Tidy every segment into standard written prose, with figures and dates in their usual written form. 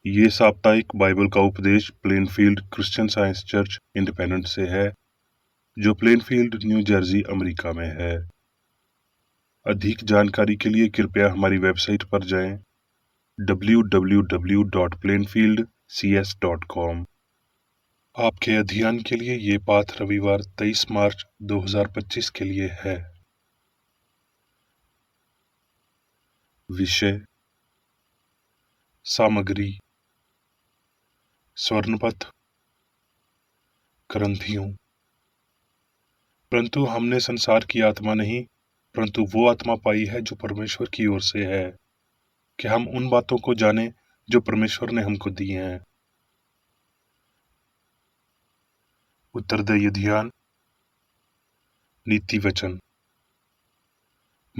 ये साप्ताहिक बाइबल का उपदेश Plainfield Christian science church independent से है, जो प्लेनफील्ड, न्यू जर्सी, अमेरिका में है। अधिक जानकारी के लिए कृपया हमारी वेबसाइट पर जाएं www.plainfieldcs.com। आपके अध्ययन के लिए ये पाठ रविवार 23 मार्च 2025 के लिए है। विषय: सामग्री स्वर्णपथ, ग्रंथियों। परंतु हमने संसार की आत्मा नहीं, परंतु वो आत्मा पाई है जो परमेश्वर की ओर से है, कि हम उन बातों को जानें जो परमेश्वर ने हमको दी हैं। उत्तरदायी ध्यान। नीति वचन।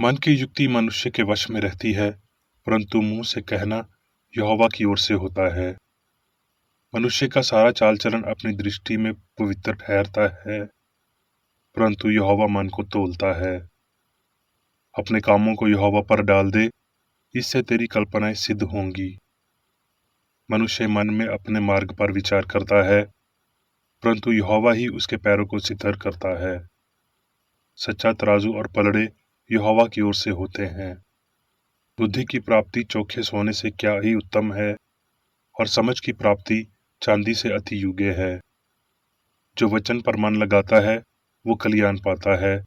मन की युक्ति मनुष्य के वश में रहती है, परंतु मुंह से कहना यहोवा की ओर से होता है। मनुष्य का सारा चाल चलन अपनी दृष्टि में पवित्र ठहरता है, परंतु यहोवा मन को तौलता है। अपने कामों को यहोवा पर डाल दे, इससे तेरी कल्पनाएं सिद्ध होंगी। मनुष्य मन में अपने मार्ग पर विचार करता है, परंतु यहोवा ही उसके पैरों को सिद्ध करता है। सच्चा तराजू और पलड़े यहोवा की ओर से होते हैं। बुद्धि की प्राप्ति चोखे सोने से क्या ही उत्तम है, और समझ की प्राप्ति चांदी से अति योग्य है। जो वचन पर मन लगाता है वो कल्याण पाता है,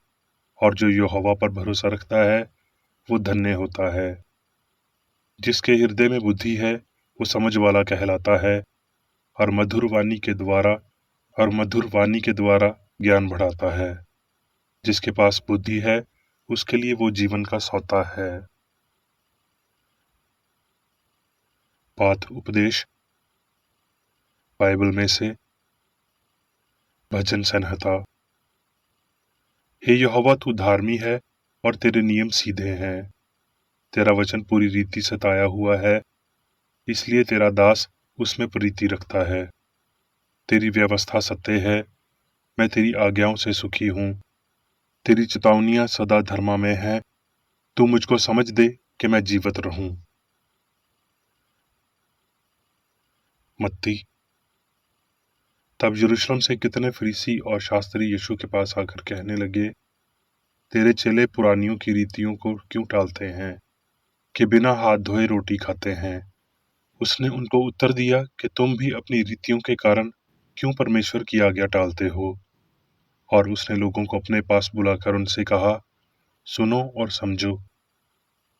और जो यहोवा पर भरोसा रखता है वो धन्य होता है। जिसके हृदय में बुद्धि है वो समझ वाला कहलाता है, और मधुर वाणी के द्वारा ज्ञान बढ़ाता है। जिसके पास बुद्धि है उसके लिए वो जीवन का सौता है। पाठ उपदेश बाइबल में से भजन संहिता। हे यहोवा, तू धार्मी है और तेरे नियम सीधे हैं। तेरा वचन पूरी रीति से ताया हुआ है, इसलिए तेरा दास उसमें प्रीति रखता है। तेरी व्यवस्था सत्य है, मैं तेरी आज्ञाओं से सुखी हूँ। तेरी चेतावनियां सदा धर्ममय है। तू मुझको समझ दे कि मैं जीवित रहूं। मत्ती। तब यरूशलेम से कितने फरीसी और शास्त्री यीशु के पास आकर कहने लगे, तेरे चेले पुरानियों की रीतियों को क्यों टालते हैं कि बिना हाथ धोए रोटी खाते हैं। उसने उनको उत्तर दिया कि तुम भी अपनी रीतियों के कारण क्यों परमेश्वर की आज्ञा टालते हो। और उसने लोगों को अपने पास बुलाकर उनसे कहा, सुनो और समझो।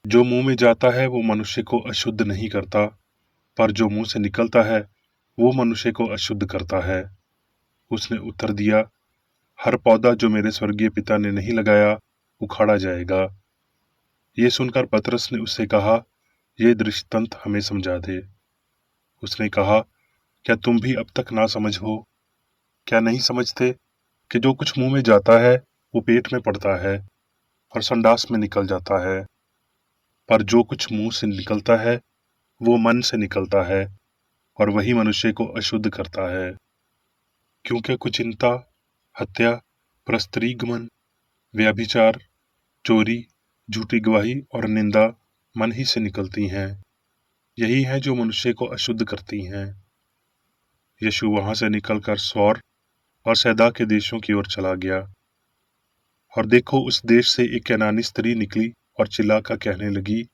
जो मुंह में जाता है वो मनुष्य को अशुद्ध नहीं करता, पर जो मुंह से निकलता है वो मनुष्य को अशुद्ध करता है। उसने उत्तर दिया, हर पौधा जो मेरे स्वर्गीय पिता ने नहीं लगाया उखाड़ा जाएगा। ये सुनकर पतरस ने उससे कहा, ये दृष्टांत हमें समझा दे। उसने कहा, क्या तुम भी अब तक ना समझ हो? क्या नहीं समझते कि जो कुछ मुंह में जाता है वो पेट में पड़ता है और संडास में निकल जाता है, पर जो कुछ मुंह से निकलता है वो मन से निकलता है, और वही मनुष्य को अशुद्ध करता है। क्योंकि कुचिंता, हत्या, परस्त्रीगमन, व्यभिचार, चोरी, झूठी गवाही और निंदा मन ही से निकलती हैं। यही है जो मनुष्य को अशुद्ध करती हैं। यीशु वहां से निकलकर सौर और सैदा के देशों की ओर चला गया। और देखो, उस देश से एक कैनानी स्त्री निकली और चिल्लाकर कहने लगी,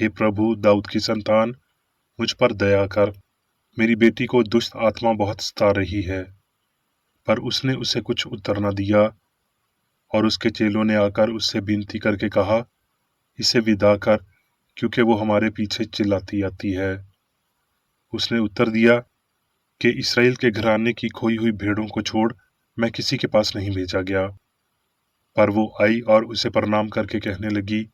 हे प्रभु, दाऊद की संतान, मुझ पर दया कर। मेरी बेटी को दुष्ट आत्मा बहुत सता रही है। पर उसने उसे कुछ उत्तर न दिया। और उसके चेलों ने आकर उससे विनती करके कहा, इसे विदा कर, क्योंकि वो हमारे पीछे चिल्लाती आती है। उसने उत्तर दिया कि इस्राएल के घराने की खोई हुई भेड़ों को छोड़ मैं किसी के पास नहीं भेजा गया। पर वो आई और उसे प्रणाम करके कहने लगी,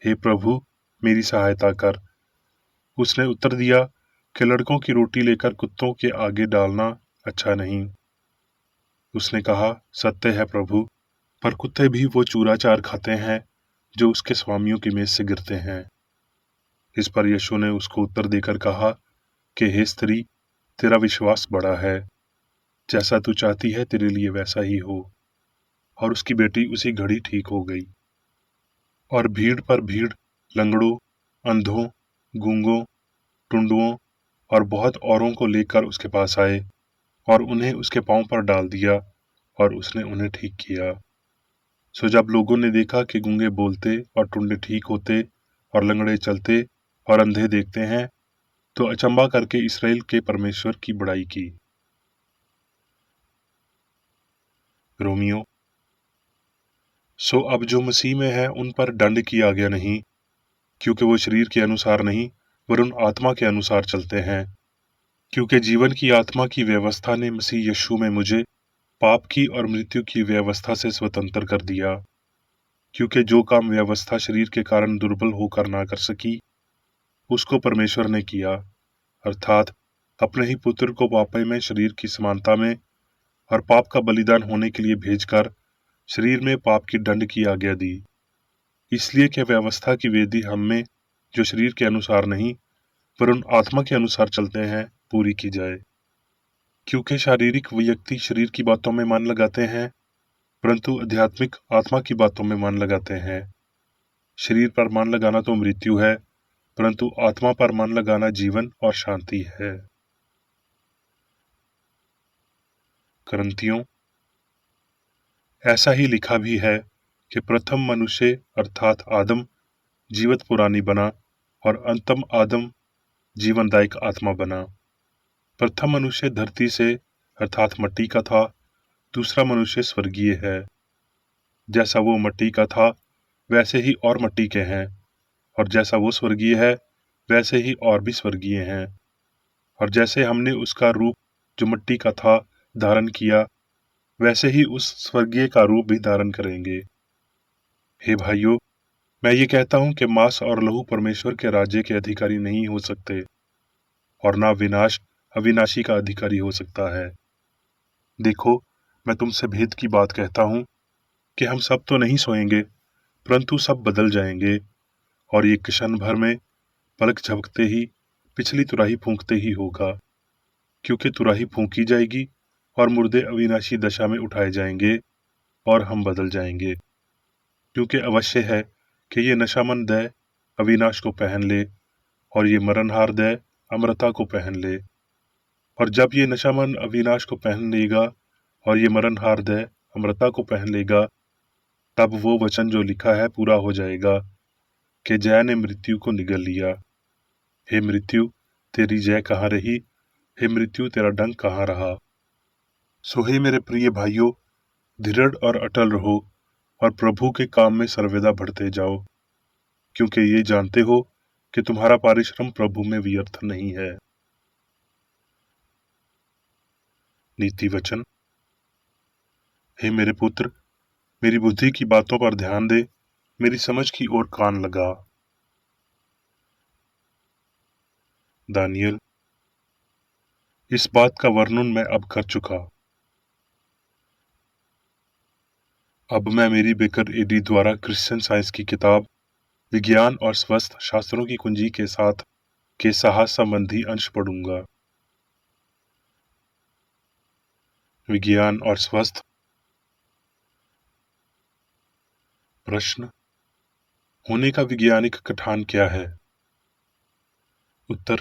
हे प्रभु, मेरी सहायता कर। उसने उत्तर दिया कि लड़कों की रोटी लेकर कुत्तों के आगे डालना अच्छा नहीं। उसने कहा, सत्य है प्रभु, पर कुत्ते भी वो चूराचार खाते हैं जो उसके स्वामियों की मेज से गिरते हैं। इस पर यीशु ने उसको उत्तर देकर कहा कि हे स्त्री, तेरा विश्वास बड़ा है, जैसा तू चाहती है तेरे लिए वैसा ही हो। और उसकी बेटी उसी घड़ी ठीक हो गई। और भीड़ पर भीड़, लंगड़ों, अंधों, गूंगों, टुंडुओं और बहुत औरों को लेकर उसके पास आए और उन्हें उसके पांव पर डाल दिया और उसने उन्हें ठीक किया। सो जब लोगों ने देखा कि गूंगे बोलते और टुंडे ठीक होते और लंगड़े चलते और अंधे देखते हैं, तो अचंभा करके इस्राएल के परमेश्वर की बड़ाई की। रोमियो। सो अब जो मसीह में है उन पर दंड की आज्ञा नहीं, क्योंकि वो शरीर के अनुसार नहीं वरन आत्मा के अनुसार चलते हैं। क्योंकि जीवन की आत्मा की व्यवस्था ने मसीह यीशु में मुझे पाप की और मृत्यु की व्यवस्था से स्वतंत्र कर दिया। क्योंकि जो काम व्यवस्था शरीर के कारण दुर्बल होकर ना कर सकी, उसको परमेश्वर ने किया, अर्थात अपने ही पुत्र को पापमय में शरीर की समानता में और पाप का बलिदान होने के लिए भेजकर शरीर में पाप की दंड की आज्ञा दी, इसलिए कि व्यवस्था की वेदी हम में जो शरीर के अनुसार नहीं वरन आत्मा के अनुसार चलते हैं पूरी की जाए। क्योंकि शारीरिक व्यक्ति शरीर की बातों में मन लगाते हैं, परंतु आध्यात्मिक आत्मा की बातों में मन लगाते हैं। शरीर पर मन लगाना तो मृत्यु है, परंतु आत्मा पर मन लगाना जीवन और शांति है। करंथियों। ऐसा ही लिखा भी है कि प्रथम मनुष्य अर्थात आदम जीवत पुरानी बना और अंतम आदम जीवनदायक आत्मा बना। प्रथम मनुष्य धरती से अर्थात मिट्टी का था, दूसरा मनुष्य स्वर्गीय है। जैसा वो मिट्टी का था वैसे ही और मिट्टी के हैं, और जैसा वो स्वर्गीय है वैसे ही और भी स्वर्गीय हैं। और जैसे हमने उसका रूप जो मिट्टी का था धारण किया, वैसे ही उस स्वर्गीय का रूप भी धारण करेंगे। हे भाइयों, मैं ये कहता हूं कि मांस और लहू परमेश्वर के राज्य के अधिकारी नहीं हो सकते, और ना विनाश अविनाशी का अधिकारी हो सकता है। देखो, मैं तुमसे भेद की बात कहता हूं कि हम सब तो नहीं सोएंगे, परंतु सब बदल जाएंगे, और ये क्षण भर में पलक झपकते ही पिछली तुरही फूंकते ही होगा। क्योंकि तुरही फूंकी जाएगी और मुर्दे अविनाशी दशा में उठाए जाएंगे और हम बदल जाएंगे। क्योंकि अवश्य है कि ये नशामन दय अविनाश को पहन ले और ये मरणहार दय अमरता को पहन ले। और जब ये नशामन अविनाश को पहन लेगा और ये मरणहार दय अमरता को पहन लेगा, तब वो वचन जो लिखा है पूरा हो जाएगा कि जय ने मृत्यु को निगल लिया। हे मृत्यु, तेरी जय कहाँ रही? हे मृत्यु, तेरा डंक कहाँ रहा? सो हे मेरे प्रिय भाइयों, दृढ़ और अटल रहो और प्रभु के काम में सर्वदा बढ़ते जाओ, क्योंकि ये जानते हो कि तुम्हारा परिश्रम प्रभु में व्यर्थ नहीं है। नीति वचन। हे मेरे पुत्र, मेरी बुद्धि की बातों पर ध्यान दे, मेरी समझ की ओर कान लगा। दानियल। इस बात का वर्णन मैं अब कर चुका। अब मैं मेरी बेकर एडी द्वारा क्रिश्चियन साइंस की किताब विज्ञान और स्वस्थ शास्त्रों की कुंजी के साथ के साहस संबंधी अंश पढ़ूंगा। विज्ञान और स्वस्थ। प्रश्न। होने का वैज्ञानिक कथन क्या है? उत्तर।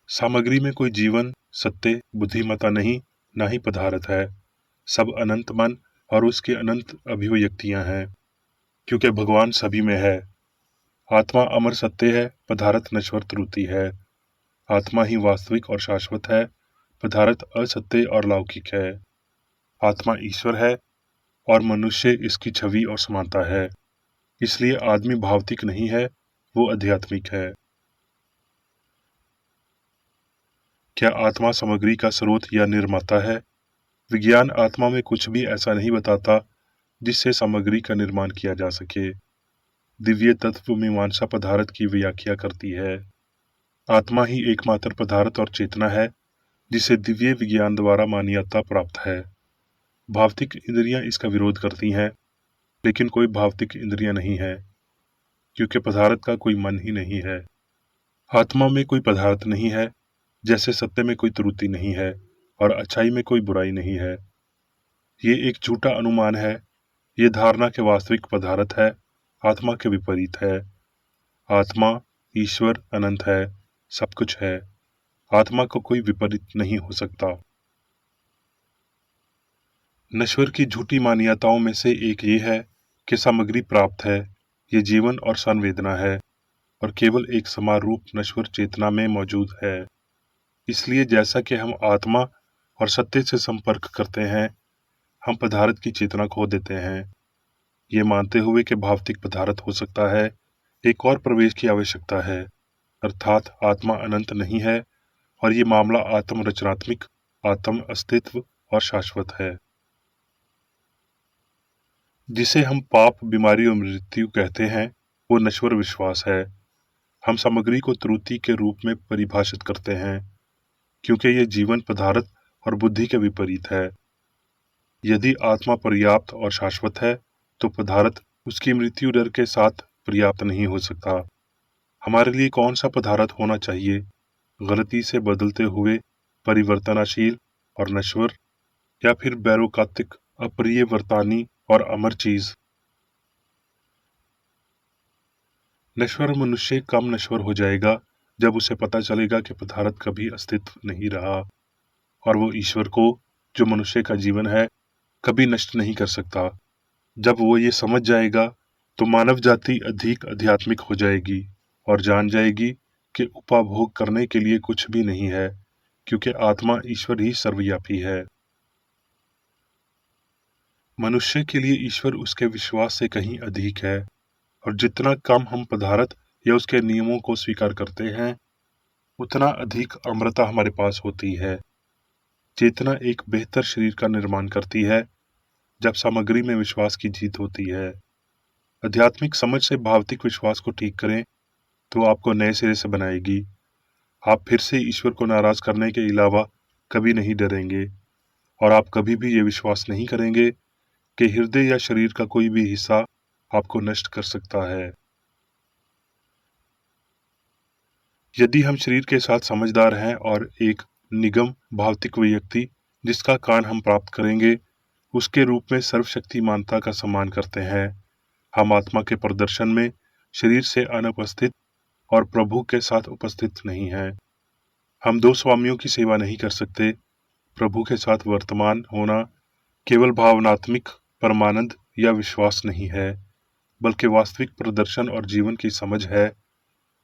सामग्री में कोई जीवन, सत्य, बुद्धिमत्ता नहीं, ना ही पदार्थ है। सब अनंत मन और उसके अनंत अभिव्यक्तियां हैं, क्योंकि भगवान सभी में है। आत्मा अमर सत्य है, पदार्थ नश्वर त्रुटि है। आत्मा ही वास्तविक और शाश्वत है, पदार्थ असत्य और लौकिक है। आत्मा ईश्वर है और मनुष्य इसकी छवि और समानता है, इसलिए आदमी भौतिक नहीं है, वो आध्यात्मिक है। क्या आत्मा सामग्री का स्रोत या निर्माता है? विज्ञान आत्मा में कुछ भी ऐसा नहीं बताता जिससे सामग्री का निर्माण किया जा सके। दिव्य तत्व मीमांसा पदार्थ की व्याख्या करती है। आत्मा ही एकमात्र पदार्थ और चेतना है जिसे दिव्य विज्ञान द्वारा मान्यता प्राप्त है। भौतिक इंद्रियां इसका विरोध करती हैं, लेकिन कोई भौतिक इंद्रियां नहीं है, क्योंकि पदार्थ का कोई मन ही नहीं है। आत्मा में कोई पदार्थ नहीं है, जैसे सत्य में कोई त्रुटि नहीं है और अच्छाई में कोई बुराई नहीं है। ये एक झूठा अनुमान है। ये धारणा के वास्तविक पदार्थ है आत्मा के विपरीत है। आत्मा ईश्वर अनंत है, सब कुछ है। आत्मा को कोई विपरीत नहीं हो सकता। नश्वर की झूठी मान्यताओं में से एक ये है कि सामग्री प्राप्त है, ये जीवन और संवेदना है और केवल एक समारूप नश्वर चेतना में मौजूद है। इसलिए जैसा कि हम आत्मा और सत्य से संपर्क करते हैं, हम पदार्थ की चेतना खो देते हैं। ये मानते हुए कि भौतिक पदार्थ हो सकता है, एक और प्रवेश की आवश्यकता है, अर्थात आत्मा अनंत नहीं है और ये मामला आत्म रचनात्मक, आत्म अस्तित्व और शाश्वत है। जिसे हम पाप, बीमारी और मृत्यु कहते हैं, वो नश्वर विश्वास है। हम सामग्री को त्रुटि के रूप में परिभाषित करते हैं, क्योंकि ये जीवन, पदार्थ और बुद्धि के विपरीत है। यदि आत्मा पर्याप्त और शाश्वत है, तो पदार्थ उसकी मृत्यु दर के साथ पर्याप्त नहीं हो सकता। हमारे लिए कौन सा पदार्थ होना चाहिए? गलती से बदलते हुए, परिवर्तनशील और नश्वर, या फिर बैरोकातिक, अप्रिय, वर्तानी और अमर चीज? नश्वर मनुष्य कम नश्वर हो जाएगा जब उसे पता चलेगा कि पदार्थ कभी अस्तित्व नहीं रहा और वो ईश्वर को, जो मनुष्य का जीवन है, कभी नष्ट नहीं कर सकता। जब वो ये समझ जाएगा तो मानव जाति अधिक आध्यात्मिक हो जाएगी और जान जाएगी कि उपभोग करने के लिए कुछ भी नहीं है, क्योंकि आत्मा ईश्वर ही सर्वव्यापी है। मनुष्य के लिए ईश्वर उसके विश्वास से कहीं अधिक है और जितना कम हम पदार्थ या उसके नियमों को स्वीकार करते हैं, उतना अधिक अमरता हमारे पास होती है। चेतना एक बेहतर शरीर का निर्माण करती है जब सामग्री में विश्वास की जीत होती है। आध्यात्मिक समझ से भौतिक विश्वास को ठीक करें तो आपको नए सिरे से बनाएगी। आप फिर से ईश्वर को नाराज करने के अलावा कभी नहीं डरेंगे और आप कभी भी ये विश्वास नहीं करेंगे कि हृदय या शरीर का कोई भी हिस्सा आपको नष्ट कर सकता है। यदि हम शरीर के साथ समझदार हैं और एक निगम भौतिक व्यक्ति जिसका कान हम प्राप्त करेंगे, उसके रूप में सर्वशक्तिमानता का सम्मान करते हैं, हम आत्मा के प्रदर्शन में शरीर से अनुपस्थित और प्रभु के साथ उपस्थित नहीं हैं। हम दो स्वामियों की सेवा नहीं कर सकते। प्रभु के साथ वर्तमान होना केवल भावनात्मक परमानंद या विश्वास नहीं है, बल्कि वास्तविक प्रदर्शन और जीवन की समझ है,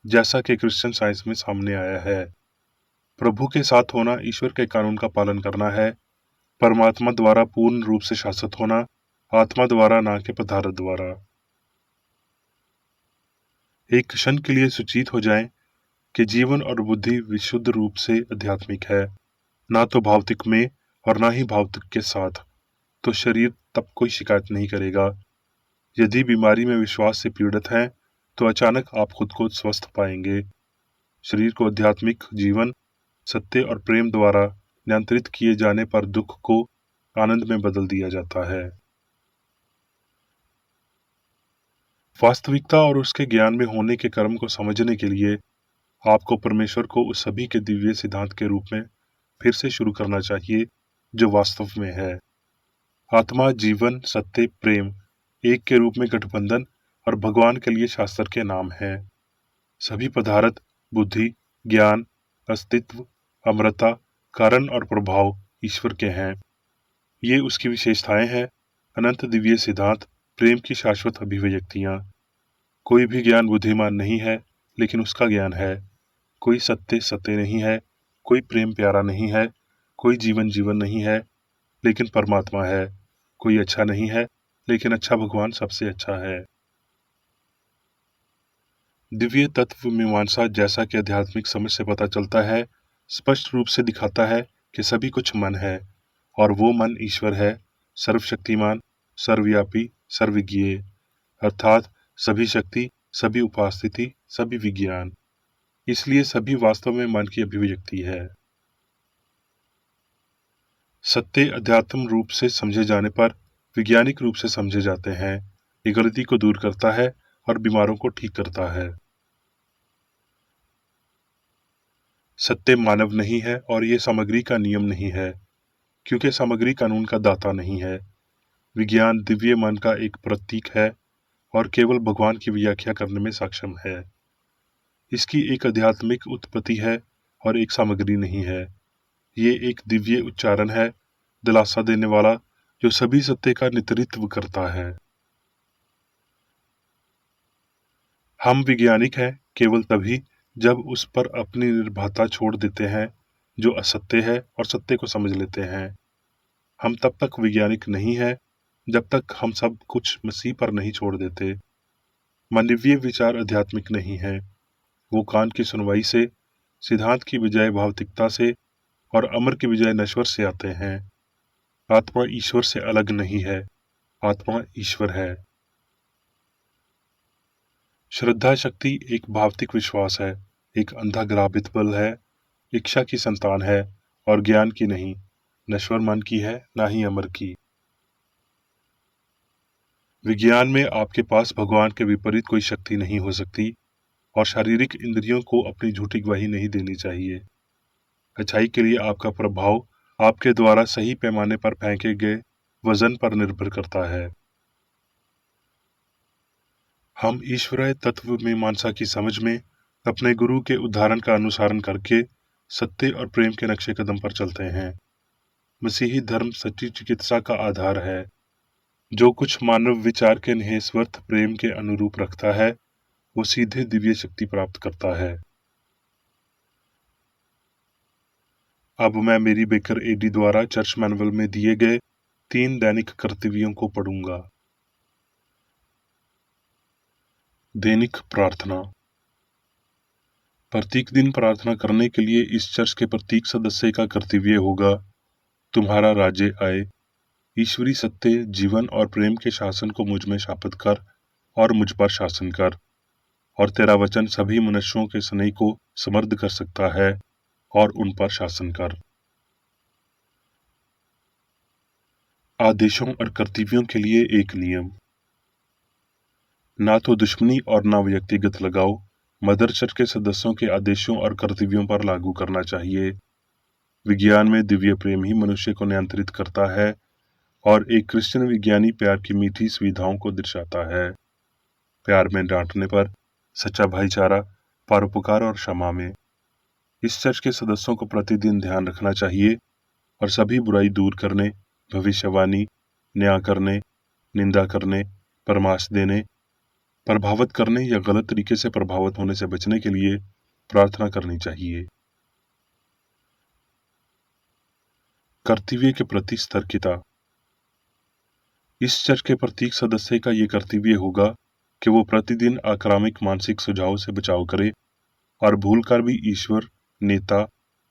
जैसा कि क्रिश्चियन साइंस में सामने आया है। प्रभु के साथ होना ईश्वर के कानून का पालन करना है, परमात्मा द्वारा पूर्ण रूप से शासित होना, आत्मा द्वारा, ना कि पदार्थ द्वारा। एक क्षण के लिए सुचित हो जाएं कि जीवन और बुद्धि विशुद्ध रूप से आध्यात्मिक है, ना तो भौतिक में और ना ही भौतिक के साथ, तो शरीर तब कोई शिकायत नहीं करेगा। यदि बीमारी में विश्वास से पीड़ित हैं, तो अचानक आप खुद को स्वस्थ पाएंगे। शरीर को आध्यात्मिक जीवन, सत्य और प्रेम द्वारा नियंत्रित किए जाने पर दुख को आनंद में बदल दिया जाता है। वास्तविकता और उसके ज्ञान में होने के कर्म को समझने के लिए आपको परमेश्वर को उस सभी के दिव्य सिद्धांत के रूप में फिर से शुरू करना चाहिए जो वास्तव में है। आत्मा, जीवन, सत्य, प्रेम एक के रूप में गठबंधन और भगवान के लिए शास्त्र के नाम हैं। सभी पदार्थ, बुद्धि, ज्ञान, अस्तित्व, अमरता, कारण और प्रभाव ईश्वर के हैं। ये उसकी विशेषताएं हैं, अनंत दिव्य सिद्धांत, प्रेम की शाश्वत अभिव्यक्तियां। कोई भी ज्ञान बुद्धिमान नहीं है, लेकिन उसका ज्ञान है। कोई सत्य सत्य नहीं है, कोई प्रेम प्यारा नहीं है, कोई जीवन जीवन नहीं है, लेकिन परमात्मा है। कोई अच्छा नहीं है, लेकिन अच्छा भगवान सबसे अच्छा है। दिव्य तत्व मीमांसा, जैसा कि आध्यात्मिक समझ से पता चलता है, स्पष्ट रूप से दिखाता है कि सभी कुछ मन है और वो मन ईश्वर है, सर्वशक्तिमान, सर्वव्यापी, सर्वज्ञेय, अर्थात सभी शक्ति, सभी उपस्थिति, सभी विज्ञान। इसलिए सभी वास्तव में मन की अभिव्यक्ति है। सत्य अध्यात्म रूप से समझे जाने पर वैज्ञानिक रूप से समझे जाते हैं। ये गलती को दूर करता है और बीमारों को ठीक करता है। सत्य मानव नहीं है और ये सामग्री का नियम नहीं है, क्योंकि सामग्री कानून का दाता नहीं है। विज्ञान दिव्य मन का एक प्रतीक है और केवल भगवान की व्याख्या करने में सक्षम है। इसकी एक आध्यात्मिक उत्पत्ति है और एक सामग्री नहीं है। ये एक दिव्य उच्चारण है, दिलासा देने वाला, जो सभी सत्य का नेतृत्व करता है। हम वैज्ञानिक हैं केवल तभी जब उस पर अपनी निर्भरता छोड़ देते हैं जो असत्य है और सत्य को समझ लेते हैं। हम तब तक वैज्ञानिक नहीं हैं जब तक हम सब कुछ मसीह पर नहीं छोड़ देते। मानवीय विचार आध्यात्मिक नहीं है। वो कान की सुनवाई से, सिद्धांत की बजाय भौतिकता से और अमर की बजाय नश्वर से आते हैं। आत्मा ईश्वर से अलग नहीं है, आत्मा ईश्वर है। श्रद्धा शक्ति एक भौतिक विश्वास है, एक अंधा ग्राभित बल है, इच्छा की संतान है और ज्ञान की नहीं, नश्वर मन की है, ना ही अमर की। विज्ञान में आपके पास भगवान के विपरीत कोई शक्ति नहीं हो सकती और शारीरिक इंद्रियों को अपनी झूठी गवाही नहीं देनी चाहिए। अच्छाई के लिए आपका प्रभाव आपके द्वारा सही पैमाने पर फेंके गए वजन पर निर्भर करता है। हम ईश्वरीय तत्व मीमांसा की समझ में अपने गुरु के उदाहरण का अनुसरण करके सत्य और प्रेम के नक्शे कदम पर चलते हैं। मसीही धर्म सच्ची चिकित्सा का आधार है। जो कुछ मानव विचार के निःस्वार्थ प्रेम के अनुरूप रखता है, वो सीधे दिव्य शक्ति प्राप्त करता है। अब मैं मेरी बेकर एडी द्वारा चर्च मैनुअल में दिए गए 3 दैनिक कर्तव्यों को पढ़ूंगा। दैनिक प्रार्थना। प्रत्येक दिन प्रार्थना करने के लिए इस चर्च के प्रत्येक सदस्य का कर्तव्य होगा, तुम्हारा राज्य आए, ईश्वरी सत्य, जीवन और प्रेम के शासन को मुझ में स्थापित कर और मुझ पर शासन कर, और तेरा वचन सभी मनुष्यों के स्नेह को समृद्ध कर सकता है और उन पर शासन कर। आदेशों और कर्तव्यों के लिए एक नियम। ना तो दुश्मनी और ना व्यक्तिगत लगाव मदर चर्च के सदस्यों के आदेशों और कर्तव्यों पर लागू करना चाहिए। विज्ञान में दिव्य प्रेम ही मनुष्य को नियंत्रित करता है और एक क्रिश्चियन विज्ञानी प्यार की मीठी सुविधाओं को दर्शाता है। प्यार में डांटने पर, सच्चा भाईचारा, परोपकार और क्षमा में। इस चर्च के सदस्यों को प्रतिदिन ध्यान रखना चाहिए और सभी बुराई दूर करने, भविष्यवाणी, न्याय करने, निंदा करने, परामर्श देने, प्रभावित करने या गलत तरीके से प्रभावित होने से बचने के लिए प्रार्थना करनी चाहिए। कर्तव्य के प्रति सतर्कता। इस चर्च के प्रत्येक सदस्य का ये कर्तव्य होगा कि वो प्रतिदिन आक्रामक मानसिक सुझाव से बचाव करे और भूलकर भी ईश्वर, नेता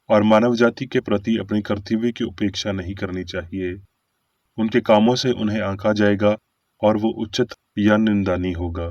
और मानव जाति के प्रति अपने कर्तव्य की उपेक्षा नहीं करनी चाहिए। उनके कामों से उन्हें आंका जाएगा और वो उचित या निंदनीय होगा।